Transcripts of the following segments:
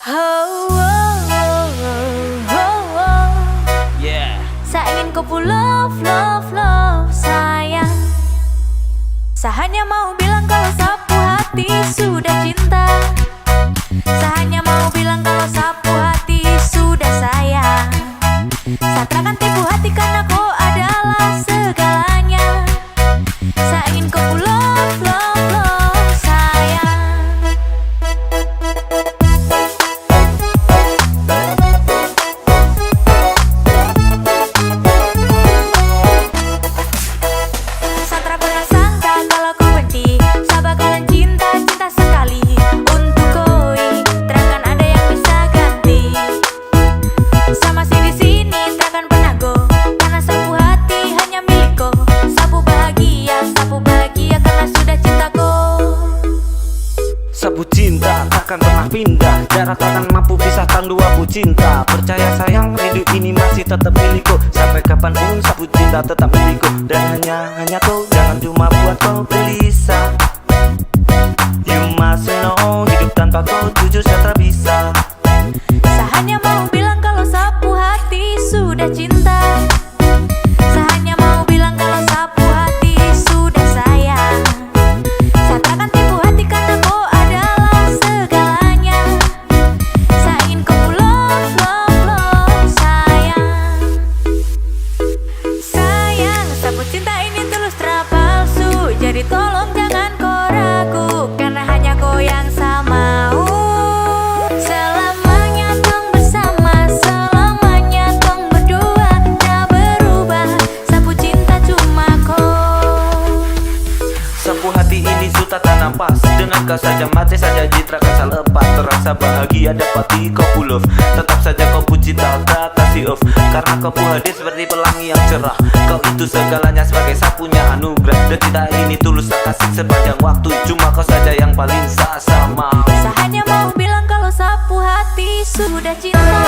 Oh, oh, oh, oh, oh. Yeah. Saya ingin kau pull love, love, love, sayang. Saya hanya mau bilang kalau sapu hati sudah cinta. Saya hanya mau bilang kalau sapu hati sudah sayang. Saya takkan tipu hati karena kau adalah segalanya. Saya ingin kau pull love, love, love, sayang. Saya tak pernah sangka kalau kau benci. Saya bakalan cinta, cinta sekali untuk koi. Takkan ada yang bisa ganti. Saya masih di sini, takkan pernah go. Karena sapu hati hanya milikku. Sapu bahagia karena sudah cintaku. Sapu cinta takkan pernah pindah. Jarak takkan mampu pisahkan dua cinta. Percaya sayang, hidup ini masih tetap milikku. Sampai kapanpun sapu cinta tetap milikku. Dan hanya kau, jangan cuma buat kau gelisah. You must know, hidup tanpa kau jujur saya tak bisa. Saya hanya mau bilang kalau sapu hati sudah cinta. Saya hanya mau bilang kalau sapu hati sudah sayang. Saya takkan tipu hati karena kau adalah segalanya. Saya ingin kau love, love, love, sayang. Sayang, sapu cinta ini tulus tak palsu. Jadi tolong jangan kau ragu, karena hanya kau yang saya mau. Selamanya tong bersama, selamanya tong berdua. Tak berubah, sapu cinta cuma kau. Sapu hati ini sudah tak nampas. Dengan kau saja mati saja jitra kan saya lepas. Terasa bahagia dapati kau pull love. Tetap saja kau puji tak kasih off. Karena kau hadir seperti pelangi yang cerah. Kau itu segalanya sebagai sapunya anugerah. Dan cinta ini tulus tak kasih sepanjang waktu. Cuma kau saja yang paling sama. Saya hanya mau bilang kalau sapu hati sudah cinta.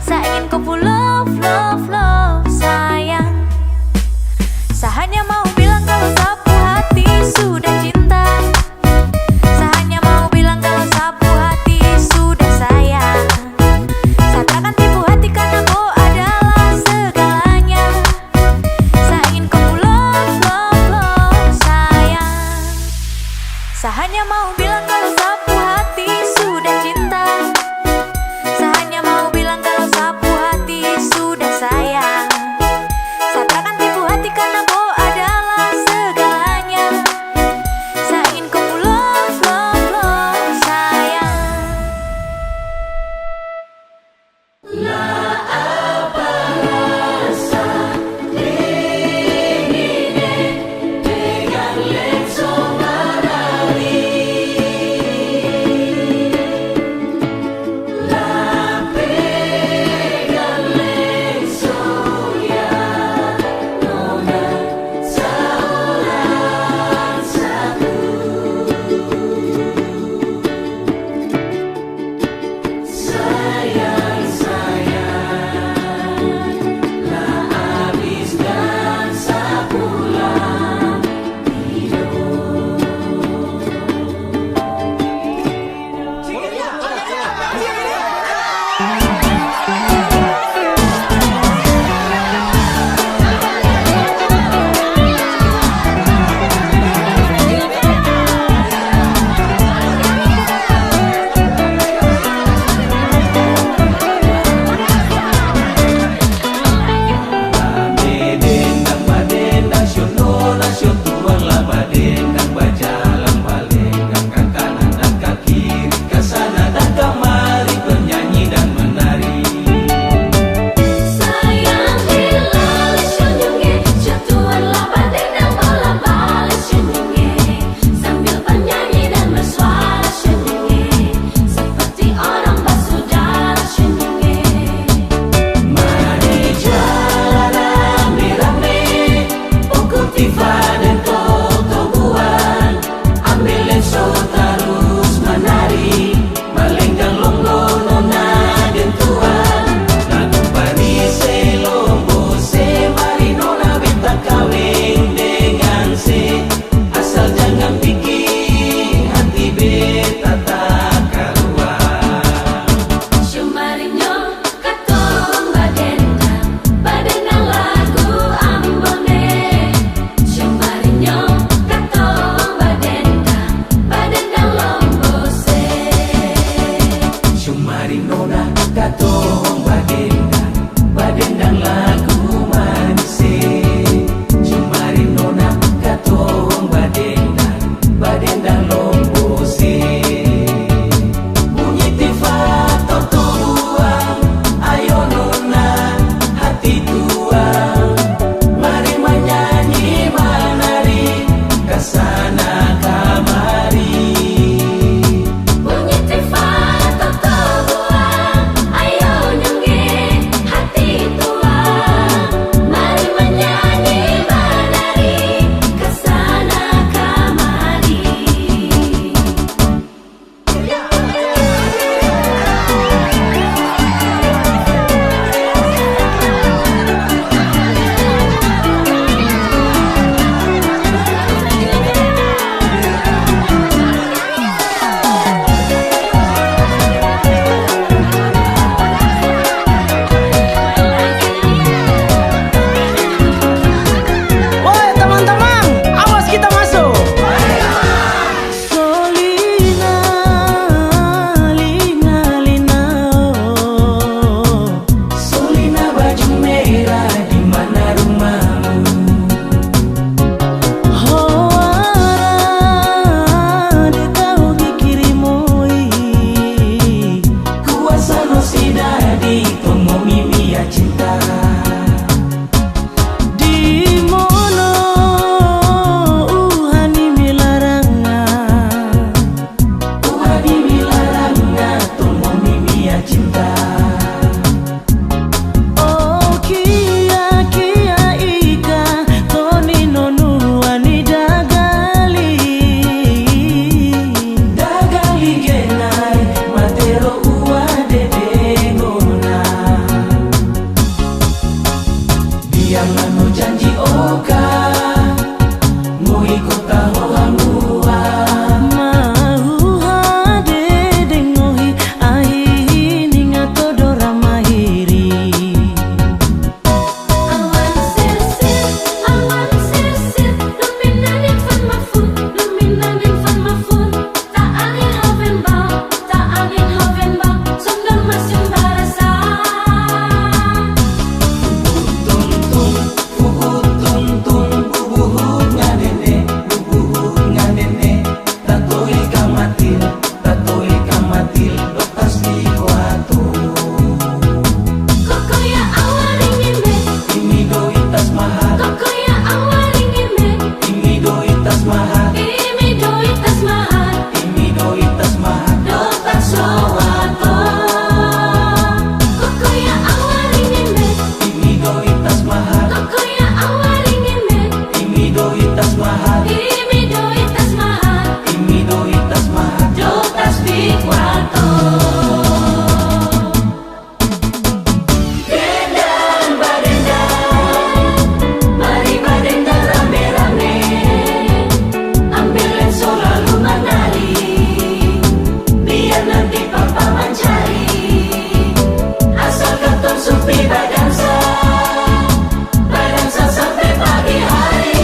Saya ingin kau pull love, love, love, sayang. Saya hanya mau bilang kalau sapu hati sudah cinta. Saya hanya mau bilang kalau sapu hati sudah sayang. Saya takkan tipu hati karena kau adalah segalanya. Saya ingin kau pull love, love, love, sayang. Saya hanya mau bilang kalau sapu hati sudah cinta. Saya hanya mau bilang kalau sapu hati sudah sayang. Saya takkan tipu hati karena kau adalah segalanya. Saya ingin kau love, love, love, sayang. mahal, Imi doi tas mahal, imi doi tas mahal, do tas big wato. dendang badendang, mari badendang rame-rame, ambil lenso lalu menari, biar nanti papa mencari, asal ketong supi badansa, badansa sampai pagi hari.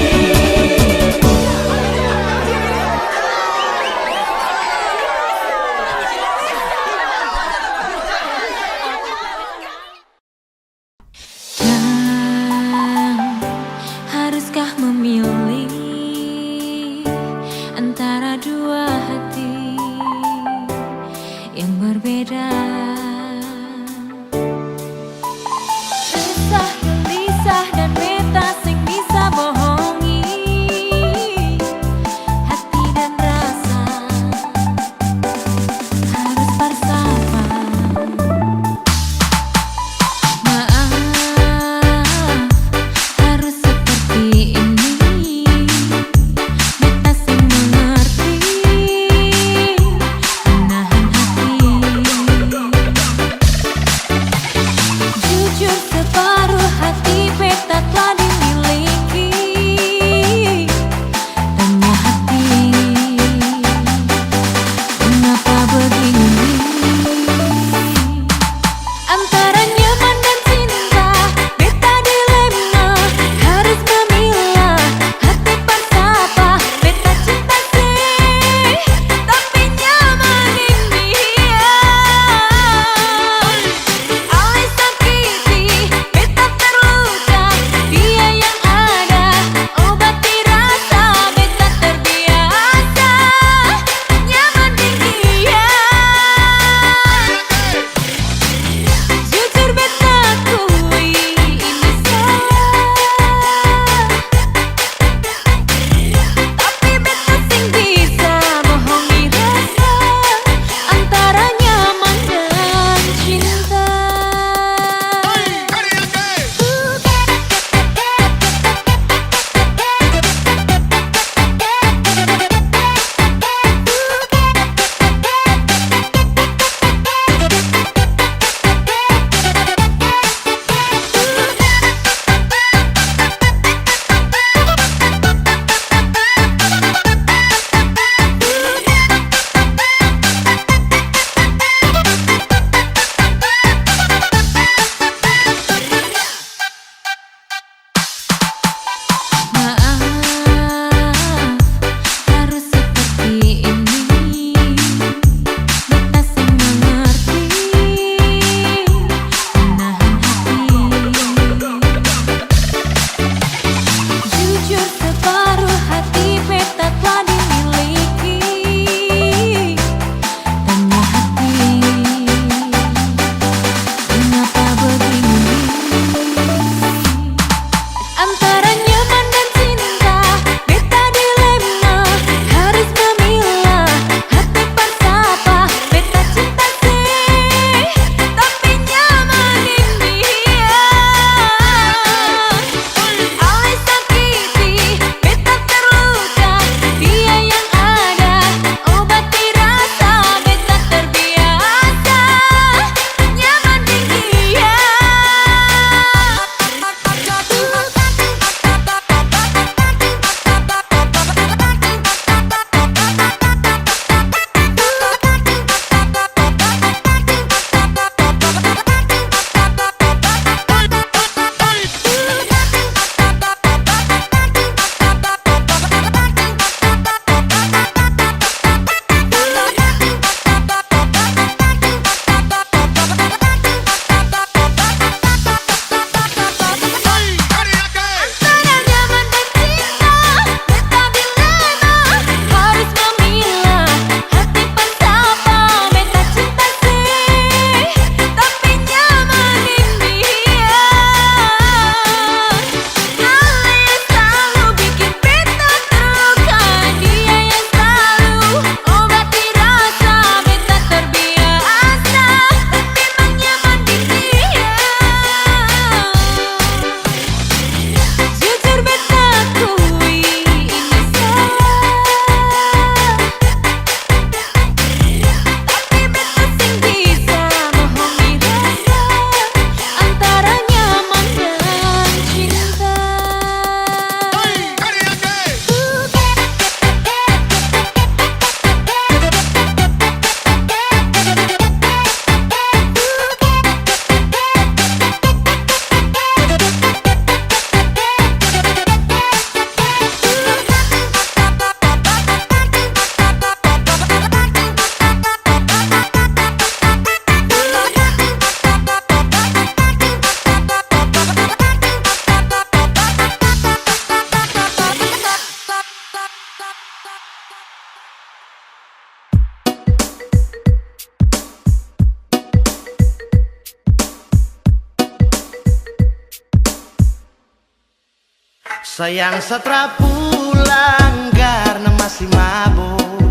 Sayang setelah pulang karena masih mabuk.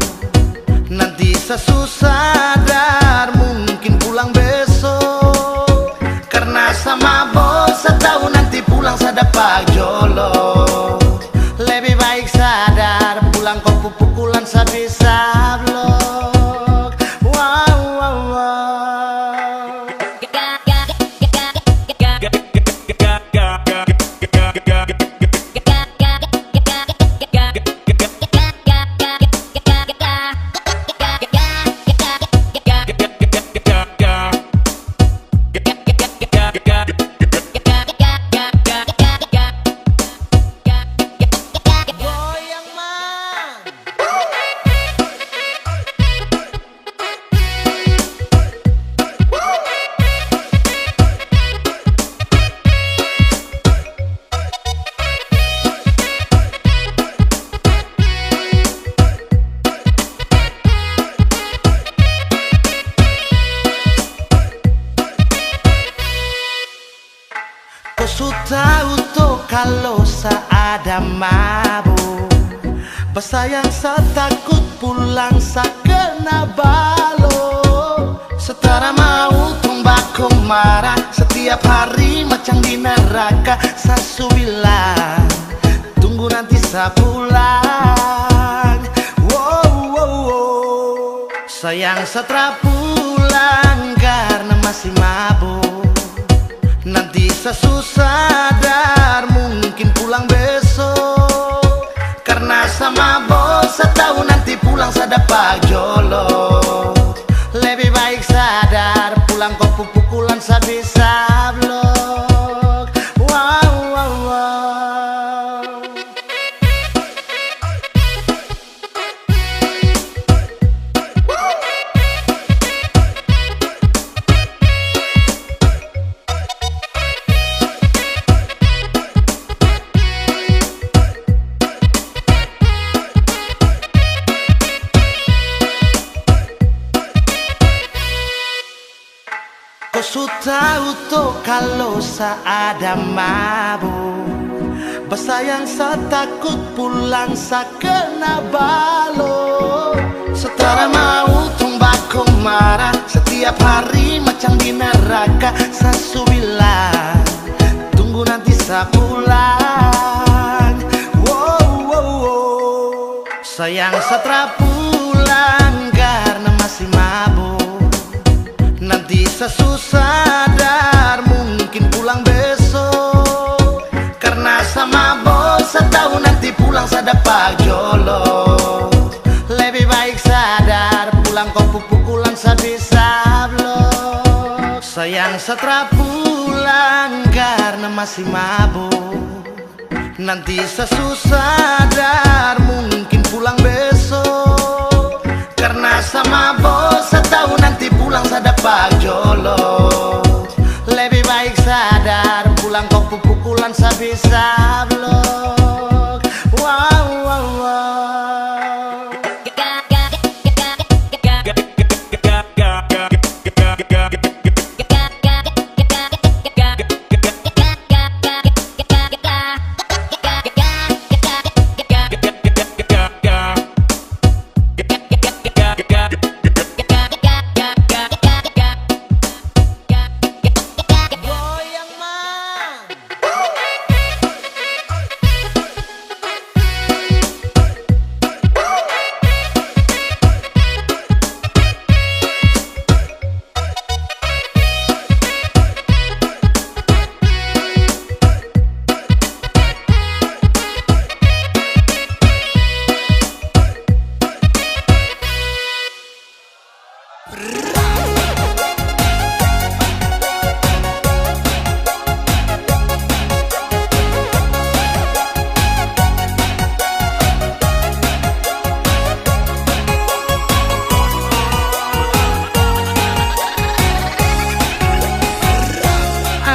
Nanti sesadar mungkin pulang besok. Karena sama bos setahun nanti pulang sadapak jolok. Lebih baik sadar pulang kau pukulan sabisa blok. Wow, wow, wow. Kau tahu toh kalau seada mabuk, bersayang setakut pulang sakena balo. Setara mau tumbak marah setiap hari macam di neraka. Sasu bilang tunggu nanti saya pulang. Wow, wow, wow. Sayang setelah pulang karena masih mabuk. Nanti sesadar mungkin pulang besok. Karena sama bos setahun nanti pulang sadapak jolok. Lebih baik sadar pulang kau pukulan sabisa blok. Wow, wow, wow. Kau tahu toh kalau seada mabuk, bersayang setakut pulang sakena balo. Setara mau tumbak marah setiap hari macam di neraka. Sasu bilang tunggu nanti saya pulang. Wow, wow, wow. Sayang setelah pulang karena masih mabuk. Nanti sesadar mungkin pulang besok. Karena sama bos setahun nanti pulang sadapak jolok. Lebih baik sadar pulang kau pukulan sabisa blok. Sayang setelah pulang karena masih mabuk. Nanti sesadar mungkin pulang besok. Karena sama bos setahun nanti pulang sadapak jolok. Lebih baik sadar pulang kau pukulan sabisa blok. Wow, wow, wow.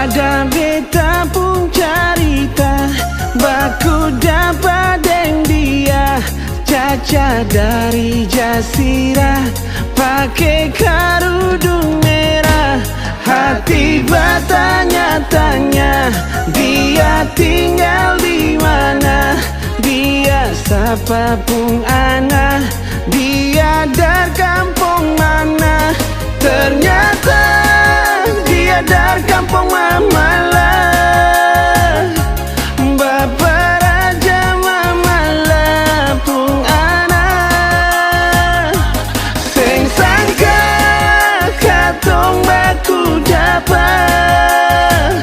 Ada beta pun carita baku dapat deng dia. Caca dari Jasirah pakai kerudung merah. Hati tiba tanya-tanya dia tinggal di mana. Dia sapa pung ana, dia dari kampung mana. Ternyata dia dari kampung Mamalah. Bapak Raja Mamalah pung ana. Sing sangka katong baku dapat,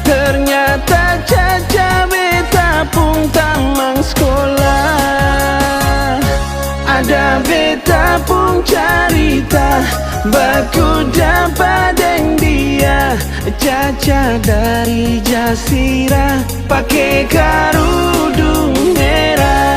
ternyata caca beta pung tamang sekolah. Ada beta pung carita baku dapat deng dia. Caca dari Jasira pakai kerudung merah.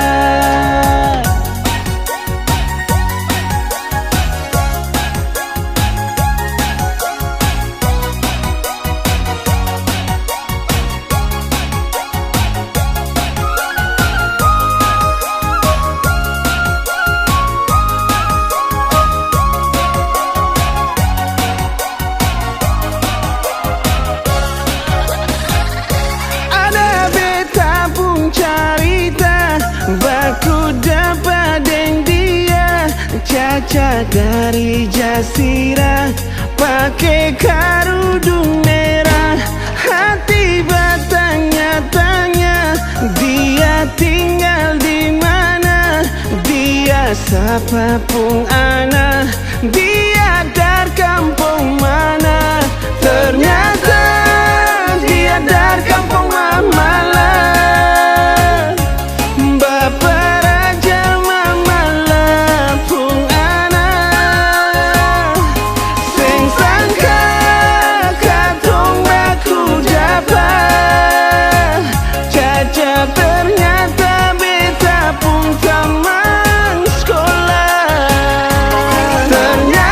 Baku dapat deng dia. Caca dari Jasira pakai kerudung merah. Hati bertanya-tanya dia tinggal di mana. Dia sapa pung ana, dia dari kampung mana. Ternyata dia dari kampung Mamalah. Bapak Raja Mamalah pung ana. Sing sangka katong baku dapat, caca ternyata beta pung taman sekolah. Ternyata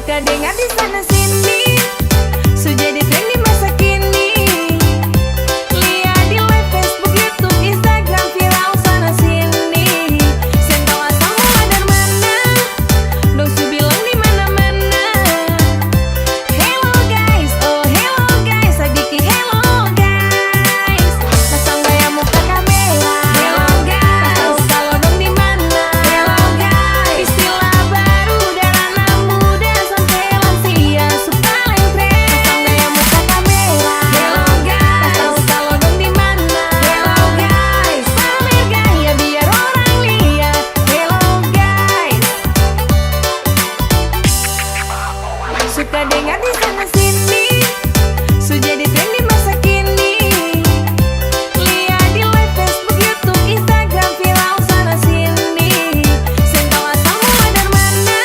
Suka dengar di sana sini, su jadi tren di masa kini. Lihat di live Facebook, YouTube, Instagram, viral sana sini. Sen tahu asal mula dari mana, dong su bilang di mana-mana. Hello guys, oh hello guys, adiki hello guys. Pasang gaya muka kamera, hello guys. Tahu kalau dong di mana, hello guys. Istilah baru dari anak muda sampai lansia, su paling keren. Pasang gaya muka kamera, hello guys. Tahu kalau dong di mana, hello guys. Pamer gaya biar orang lihat, hello guys. Suka dengar di sana sini, su jadi tren di masa kini. Lihat di live Facebook, YouTube, Instagram, viral sana sini. Sen tahu asal mula dari mana,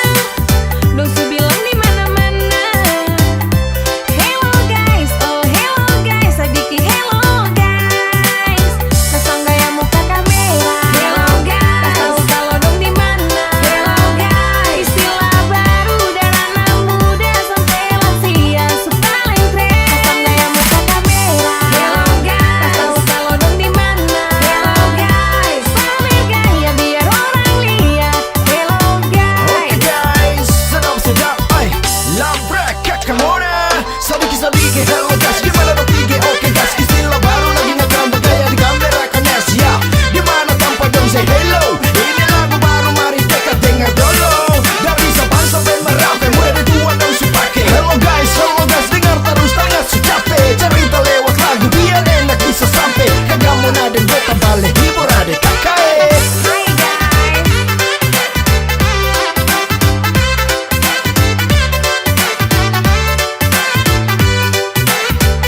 dong su bilang di mana-mana. Hello guys, oh hello guys, adiki hello guys. Pasang gaya muka kamera, hello guys. Tahu kalau dong di mana, hello guys. Istilah baru dari anak muda sampai lansia, su paling keren. Pasang gaya muka kamera, hello guys. Tahu kalau dong di mana, hello guys. Pamer gaya biar orang lihat, hello guys. guys, sedap ay Lambrek kakamona Sabiki hello guys Gimana dong tinggi oke guys Istilah baru lagi ngegram bergaya di kamera kones ya Dimana tanpa dong say hello Ini lagu baru mari dekat dengar dulu Dari Sabang sampai Merauke Mulai dari tua dong su pake hello guys dengar terus tangan su capek Cerita lewat lagu biar enak bisa sampai Kagak mau nada beta balik hibur ada kakai Hi guys.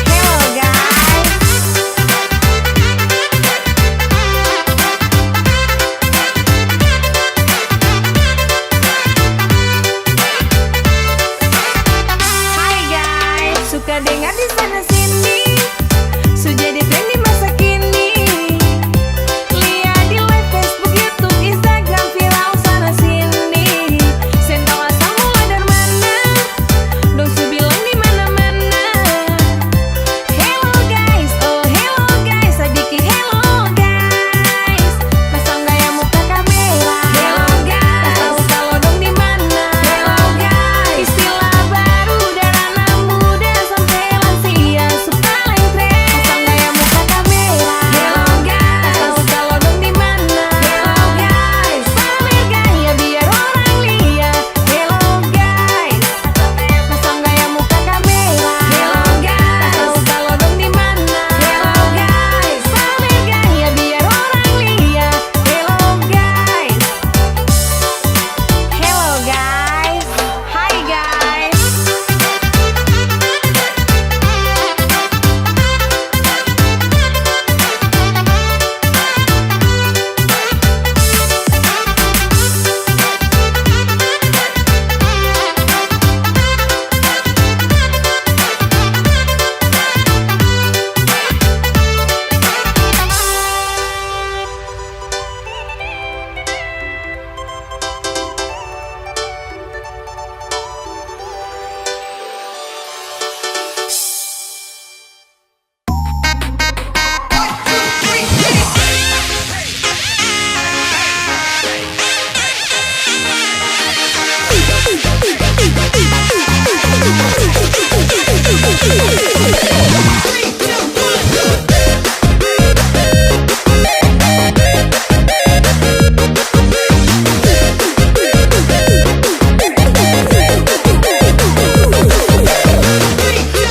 Hello guys. Hai guys, suka dengar di sana sini, su jadi tren di masa kini. Lihat di live Facebook, YouTube, Instagram, viral sana sini. Sen tahu asal mula dari mana, dong su bilang di mana-mana. Hello guys, oh hello guys, adiki hello guys. Pasang gaya muka kamera, hello guys. Tahu kalau dong di mana, hello guys. Istilah baru dari anak muda sampai lansia, su paling keren. Pasang gaya muka kamera, hello guys. Tahu kalau dong di mana, hello guys. Pamer gaya biar orang lihat, hello guys. Pasang gaya muka kamera, hello guys. Tahu kalau dong di mana, hello guys. Pamer gaya biar orang lihat, hello guys. Hello guys, hi guys.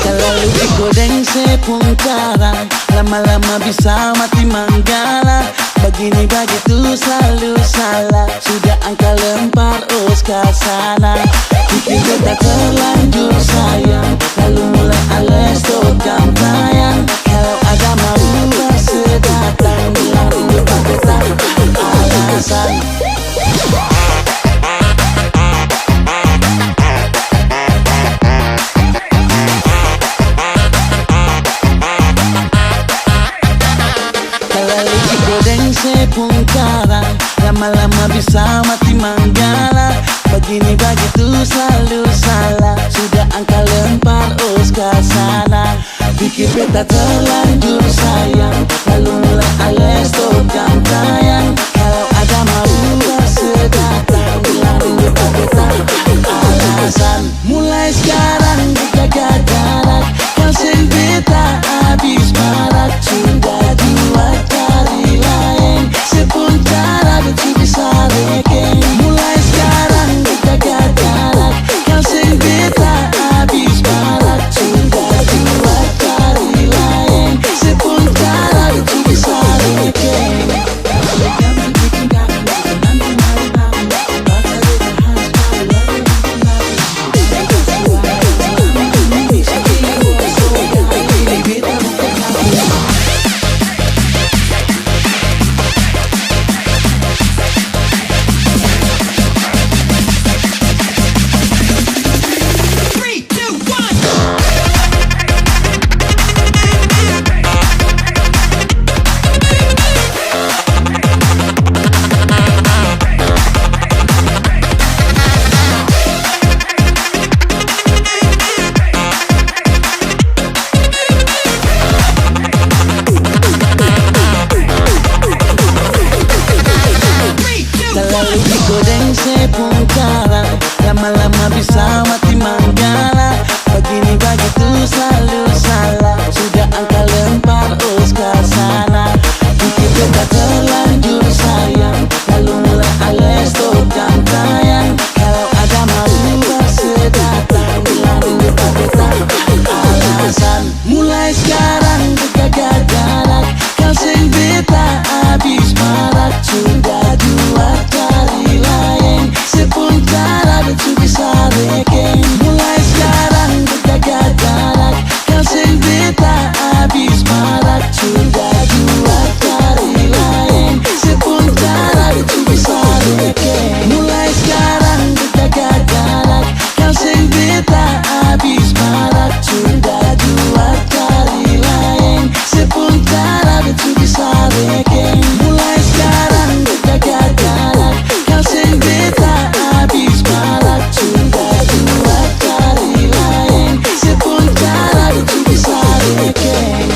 Terlalu digodeng sepungkara Lama-lama bisa mati manggala Begini begitu selalu salah Sudah angka lempar ke sana Bikin kita terlanjur sayang Lalu mulai ales tokam tayang Kalau ada mau bersedatang Bilang lupa kita alasan Terlalu digodeng sepungkara Lama-lama bisa mati manggala Begini begitu selalu salah. Sudah angka lempar ke sana. Bikin beta terlanjur sayang, lalu mulai alias tokang tayang. Kalau ada mau bersedatang, bilangin beta alasan. Mulai sekarang jaga jarak, kau sing beta habis marak. Sudah dua kali lain, sepun cara betul bisa rekeng. Mulai sekarang jaga jarak, kau sing beta habis marak. Sudah dua kali lain, sepun cara betul bisa rekeng. Terlalu digodeng sepung cara, lama-lama bisa mati manggala. Begini begitu selalu salah, sudah angka lempar ke sana. Bikin beta terlanjur sayang, lalu mulai alias tokang tayang. Kalau ada mau bersedatang, bilangin beta alasan. Mulai sekarang jaga jarak, kau sing beta habis marak. Sudah dua kali lain, sepun cara betul bisa rekeng. Mulai sekarang jaga jarak, kau sing beta habis marak. Sudah dua kali lain, sepun cara betul bisa rekeng. Mulai sekarang jaga jarak, kau sing beta habis marak. Sudah dua kali lain, sepun cara betul bisa rekeng. Mulai sekarang jaga jarak, kau sing beta habis marak. Sudah dua kali lain, sepun cara betul bisa rekeng.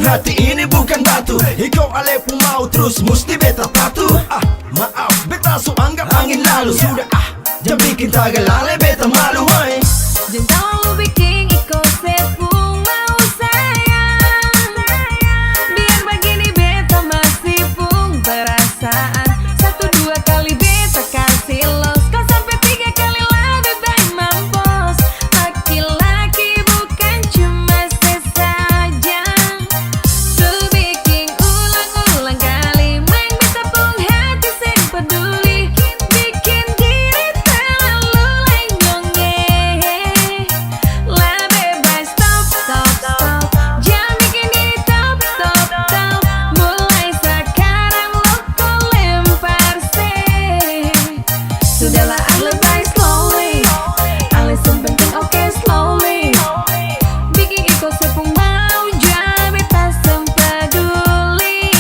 hati ini bukan batu. Ikaw ale pun mau terus musti beta patuh. Maaf beta so anggap angin lalu. Sudah jangan bikin tagal lale beta malu woy. Jangan terlalu bikin ikut sepung mau sayang. Biar begini beta masih pung perasaan. 1-2 kali beta kasih los. Kau sampai 3 kali lebih baik mampus. Laki-laki bukan cuma sesaja. Tuh bikin ulang-ulang kali. Main beta pung hati sing peduli. Bikin diri terlalu lenjong. Lah bebas stop, stop, stop. Jangan bikin diri top, top, top. Mulai sekarang lo kau lempar sih. Sudahlah lebay slowly. Alasan penting oke slowly. Bikin ikut sepung mau jadi beta sempeduli.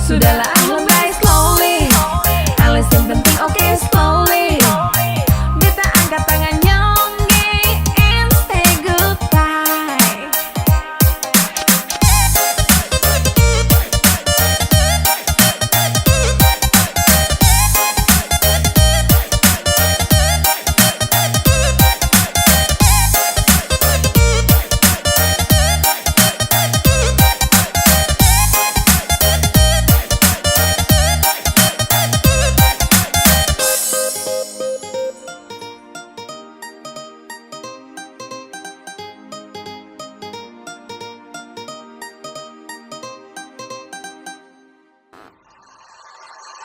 Sudahlah lebay slowly. Alasan penting oke slowly. Beta angkat tangan nyongge and say goodbye.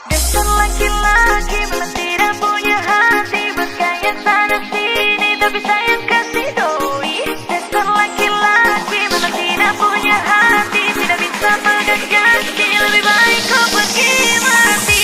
Dasar laki-laki memang tidak punya hati. Bergaya sana sini tapi sayang kasih doi. Dasar laki-laki memang tidak punya hati. Tidak bisa pegang janji. Lebih baik kau pergi mati.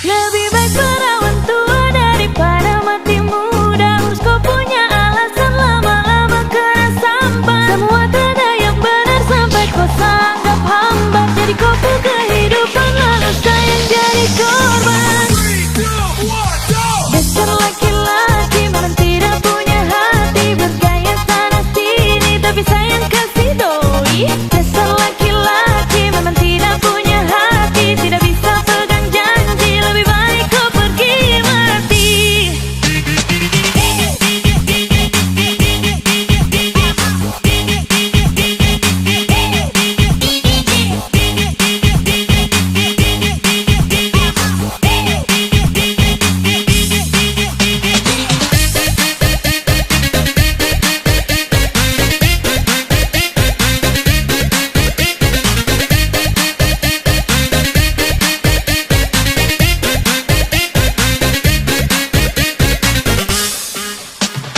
Lebih baik perawan tua daripada mati muda. Urus kau punya alasan lama-lama kena sambat. Semua tak ada yang benar sampai kau sanggap hambat. Jadi kau ke kehidupan lalu sayang jadi korban. Dasar laki-laki memang tidak punya hati. Bergaya sana sini tapi sayang kasih doi. Dasar laki-laki memang tidak punya hati. Tidak bisa pegang janji. Lebih baik kau pergi mati.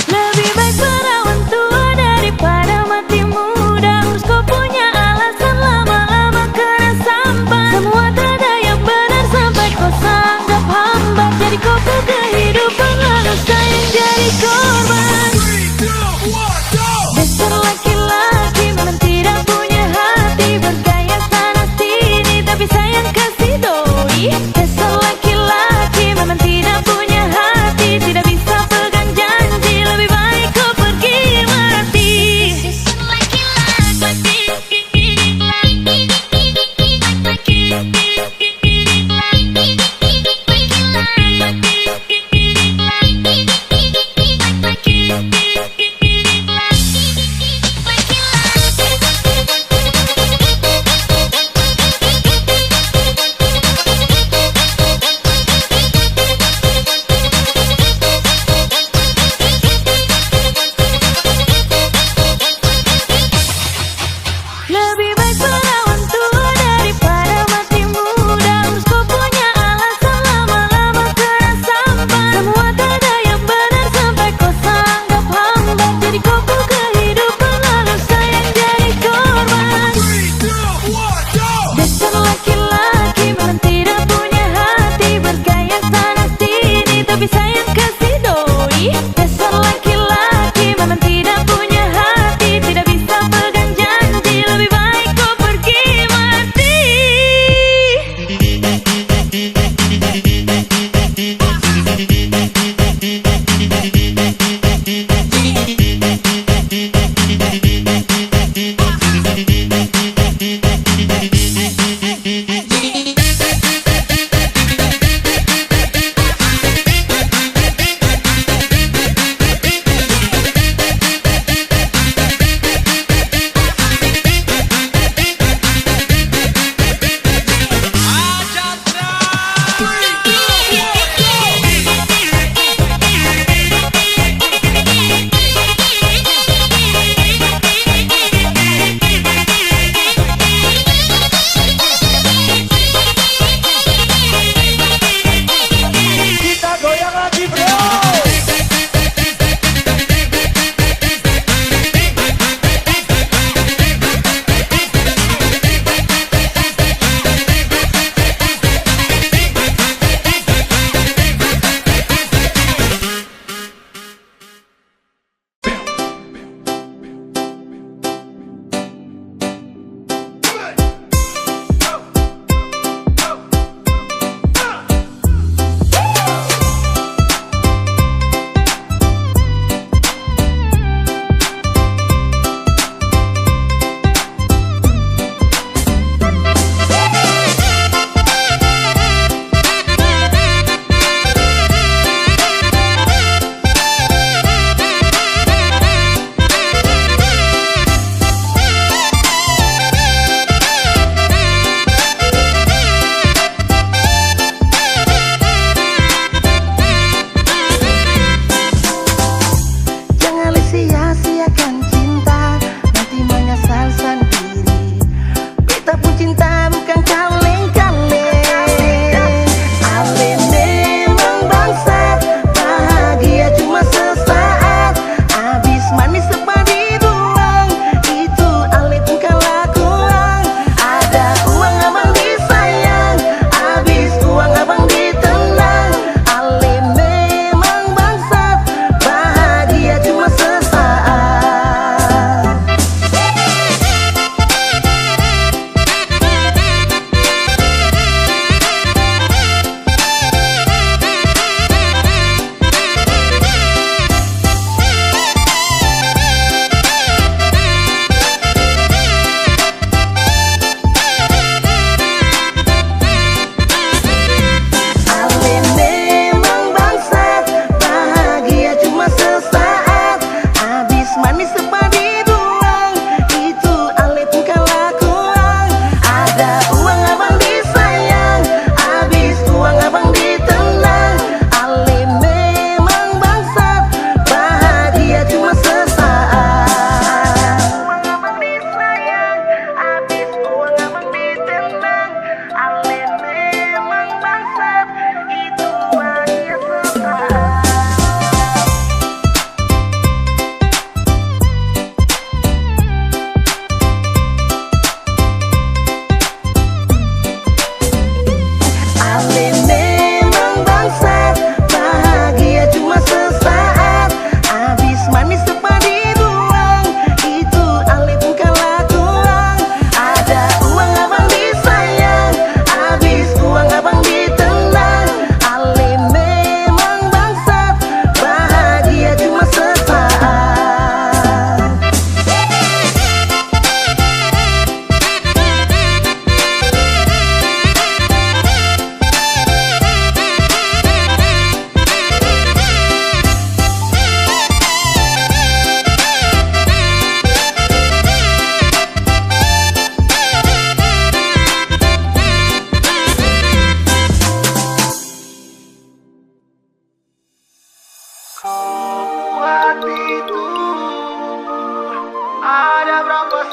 Lebih baik perawan tua daripada mati muda. Urus kau punya alasan lama-lama kena sambat. Semua tak ada yang benar sampai kau sanggap hambat. Jadi kau ke kehidupan lalu sayang jadi korban. Dasar laki-laki memang tidak punya hati. Bergaya sana sini tapi sayang kasih doi. Dasar laki-laki memang tidak punya hati. Tidak bisa pegang janji. Lebih baik kau pergi mati.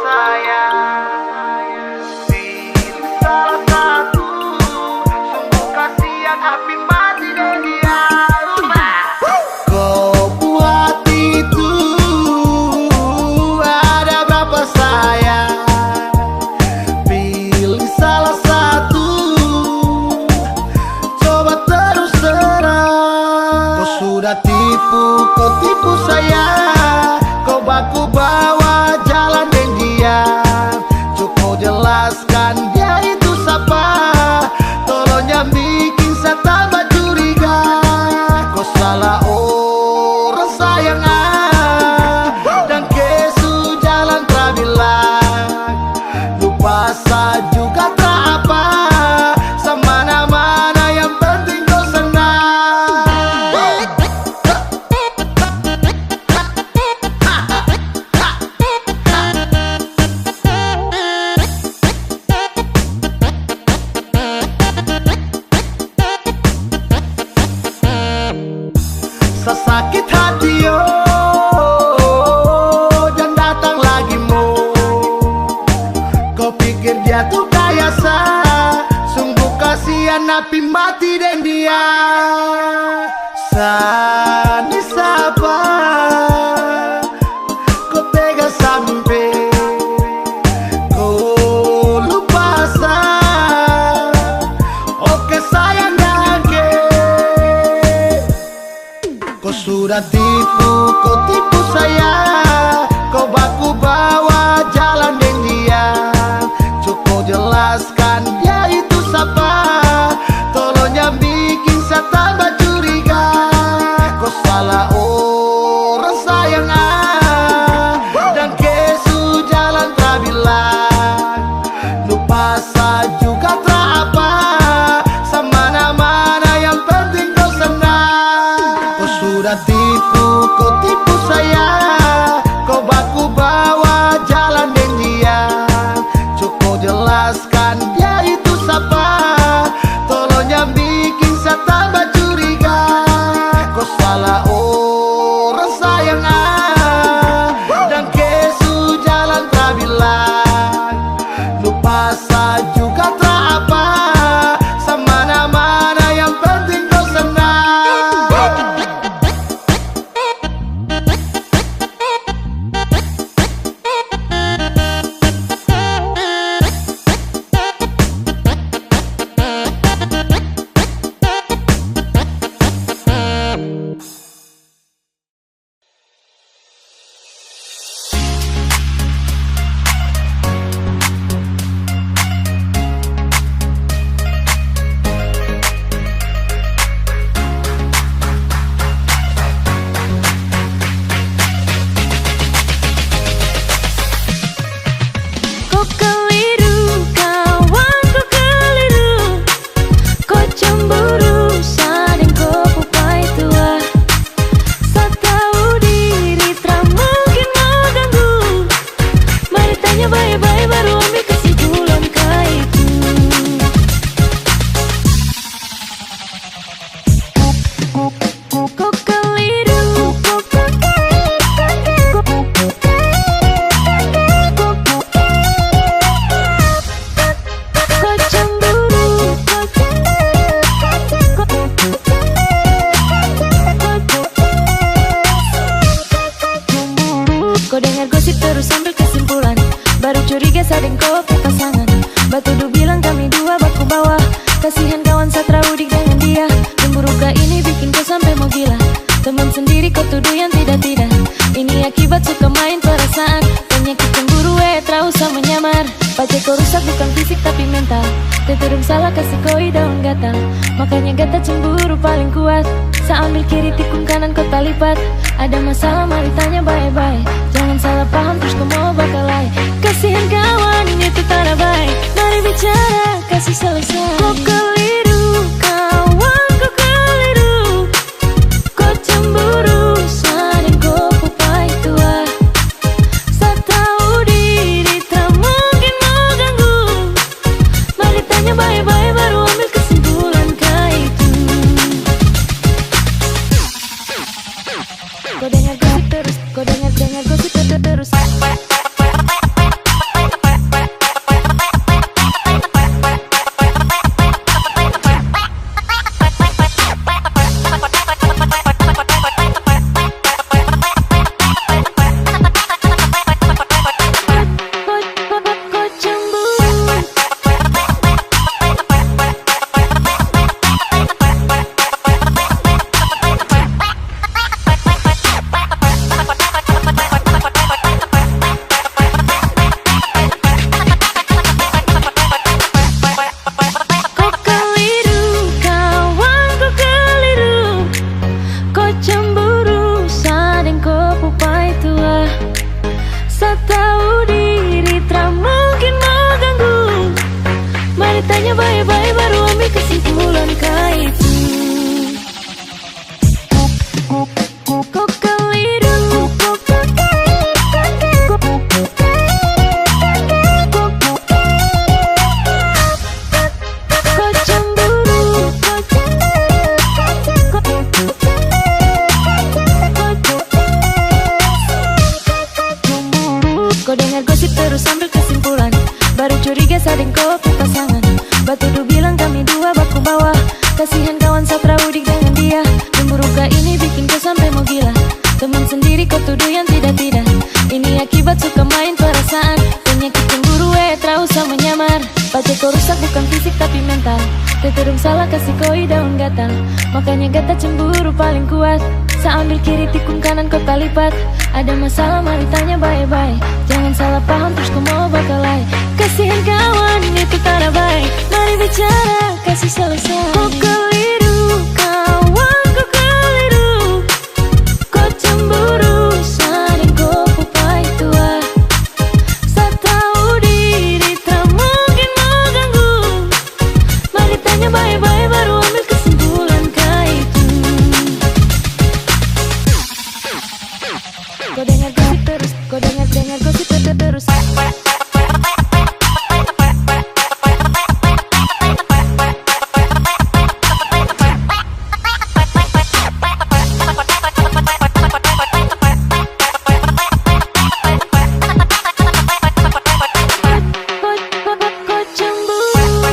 sayang, pilih salah satu. Sungguh kasihan api mati dan dia. Kau buat itu ada berapa sayang, pilih salah satu. Coba terus terang. Kau sudah tipu, kau tipu saya. Kau baku bawa jalan dan dia. Cukup jelaskan dia itu siapa. Tolong jangan bikin saya tambah curiga. Kau salah orang sayang, dan kesu jalan terbilang. Lupa saya juga tak apa. Semana-mana yang penting kau senang. Sesakit hati jangan datang lagi mo. Kau pikir dia tuh kaya sah. Sungguh kasihan api mati dan dia. Sani sabar, kau tega sampai kau lupa sah. Oke sayang dake. Kau sudah tipu, kau tipu saya. Kau baku bawa jalan dengan dia. Cukup jelaskan dia itu siapa. Tolong jangan bikin saya tambah curiga. Kau salah orang sayang, dan kesu jalan terbilang. Lupa saya juga tak apa. Semana-mana yang penting kau senang. Kau sudah tipu, kau tipu saya. Kau baku bawa jalan dengan dia. Cukup jelaskan dia itu siapa. Tolong jangan bikin saya tambah curiga. Kau salah orang sayang, dan kesu jalan terbilang. Lupa saya juga tak apa. Semana-mana yang penting kau senang. Kau keliru, kawan kau keliru. Kau cemburu, sading kau pupai tua. Sa tahu diri, tak mungkin mau ganggu. Mari tanya baik-baik baru ambil kesimpulan kau itu. Kau keliru, kau cemburu, kau dengar gosip terus ambil kesimpulan. Baru curiga sading kau pasangan. Batu du bilang kami dua baku bawa. Kasihan kawan satra udik dengan dia. Cemburu kah ini bikin kau sampai mau gila. Teman sendiri kau tuduh yang tidak-tidak. Ini akibat suka main perasaan. Penyakit cemburu tak usah menyamar. Pace kau rusak bukan fisik tapi mental. Teterung salah kasih koi daun gatal. Makanya gata cemburu paling kuat. Sa ambil kiri tikung kanan kau tak lipat. Ada masalah mari tanya baik-baik. Jangan salah paham terus kau mau bakalai. Kasihan kawan itu tak ada baik. Mari bicara kasih selesai. Kau keliru, kawan kau keliru. Kau cemburu, sading kau pupai tua. Sa tahu diri, tak mungkin mau ganggu. Mari tanya baik-baik baru ambil kesimpulan kau itu. Kau dengar gosip terus, kau dengar gosip terus. Setahu diri tak mungkin mau ganggu. Mari tanya baik-baik baru ambil kesimpulan kah itu. Kau keliru, kau cemburu, kau dengar gosip terus ambil kesimpulan. Baru curiga sading kau pasangan. Batu du bilang kami dua baku bawah. Kasihan kawan Satra udik dengan dia. Cemburuka ini bikin kau sampai mau gila. Teman sendiri kau tuduh yang tidak-tidak. Ini akibat suka main perasaan. Penyakit cemburu terus sama menyamar. Pacar kau rusak bukan fisik tapi mental. Keterung salah kasih koi daun gatal. Makanya gata cemburu paling kuat. Sambil kiri tikung kanan kau talipat. Ada masalah mari tanya baik-baik. Jangan salah paham terus kau mau bakalai. Kasihan kawan itu tak baik. Mari bicara kasih selesai. Kau keliru kawan kau keliru. Kau cemburu saling kau pupai tua. Setahu diri tak mungkin mau ganggu. Mari tanya baik-baik baru ambil kesimpulan kah itu. Kau dengar gosip terus, kau dengar gosip terus. Kau cemburu.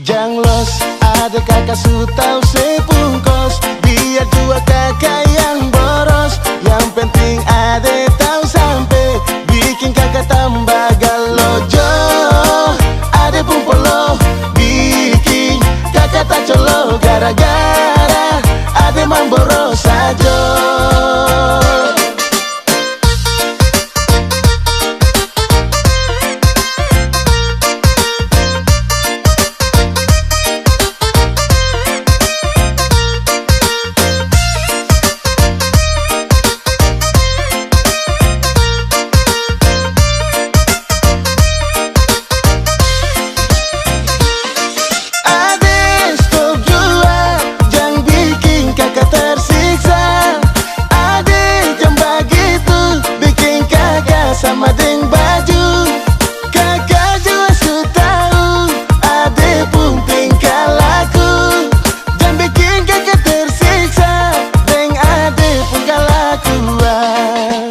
Janglos ada kakak su tahu sepungkos. Biar dua kakak yang boros. Yang penting ada tahu sampai bikin kakak tambah galojo. Ada pun polo bikin kakak tak colo. Gara-gara ada mamboro saja. Sama deng baju kakak juga su tahu. Ade pun tingkah laku. Jangan bikin kakak tersiksa. Deng ade pun kelakuan.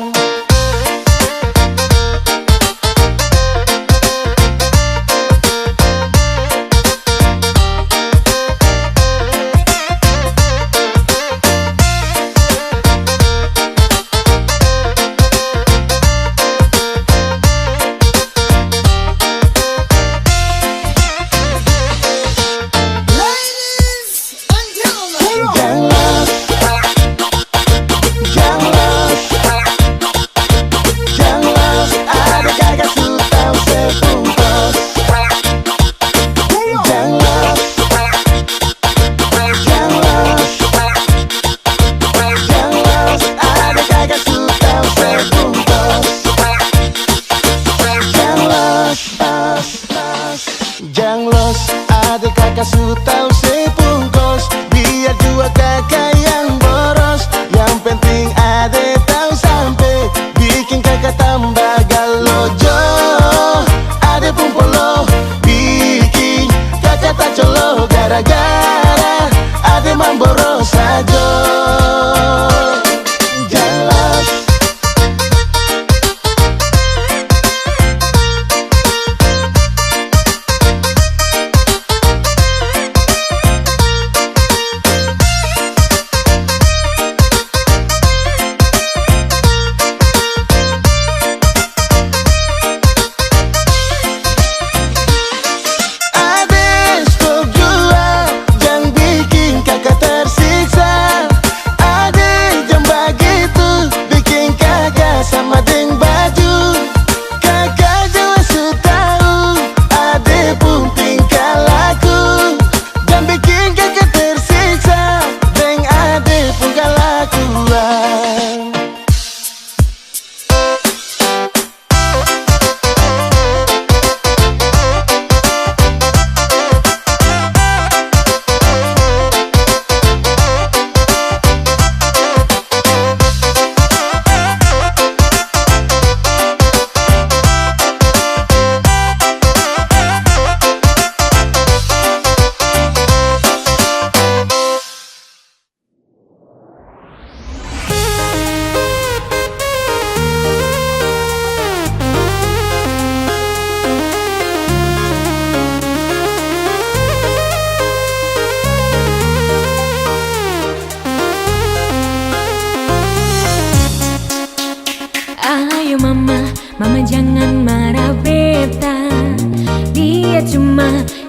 Janglos ada kakak su tahu sepungkos. Biar dua kakak yang boros. Yang penting ada tahu sampai bikin kakak tambah galojo. Ada pun polo bikin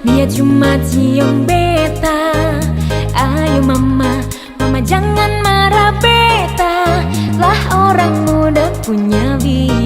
dia cuma cium beta. Ayo mama, mama jangan marah beta, lah orang muda punya biaya.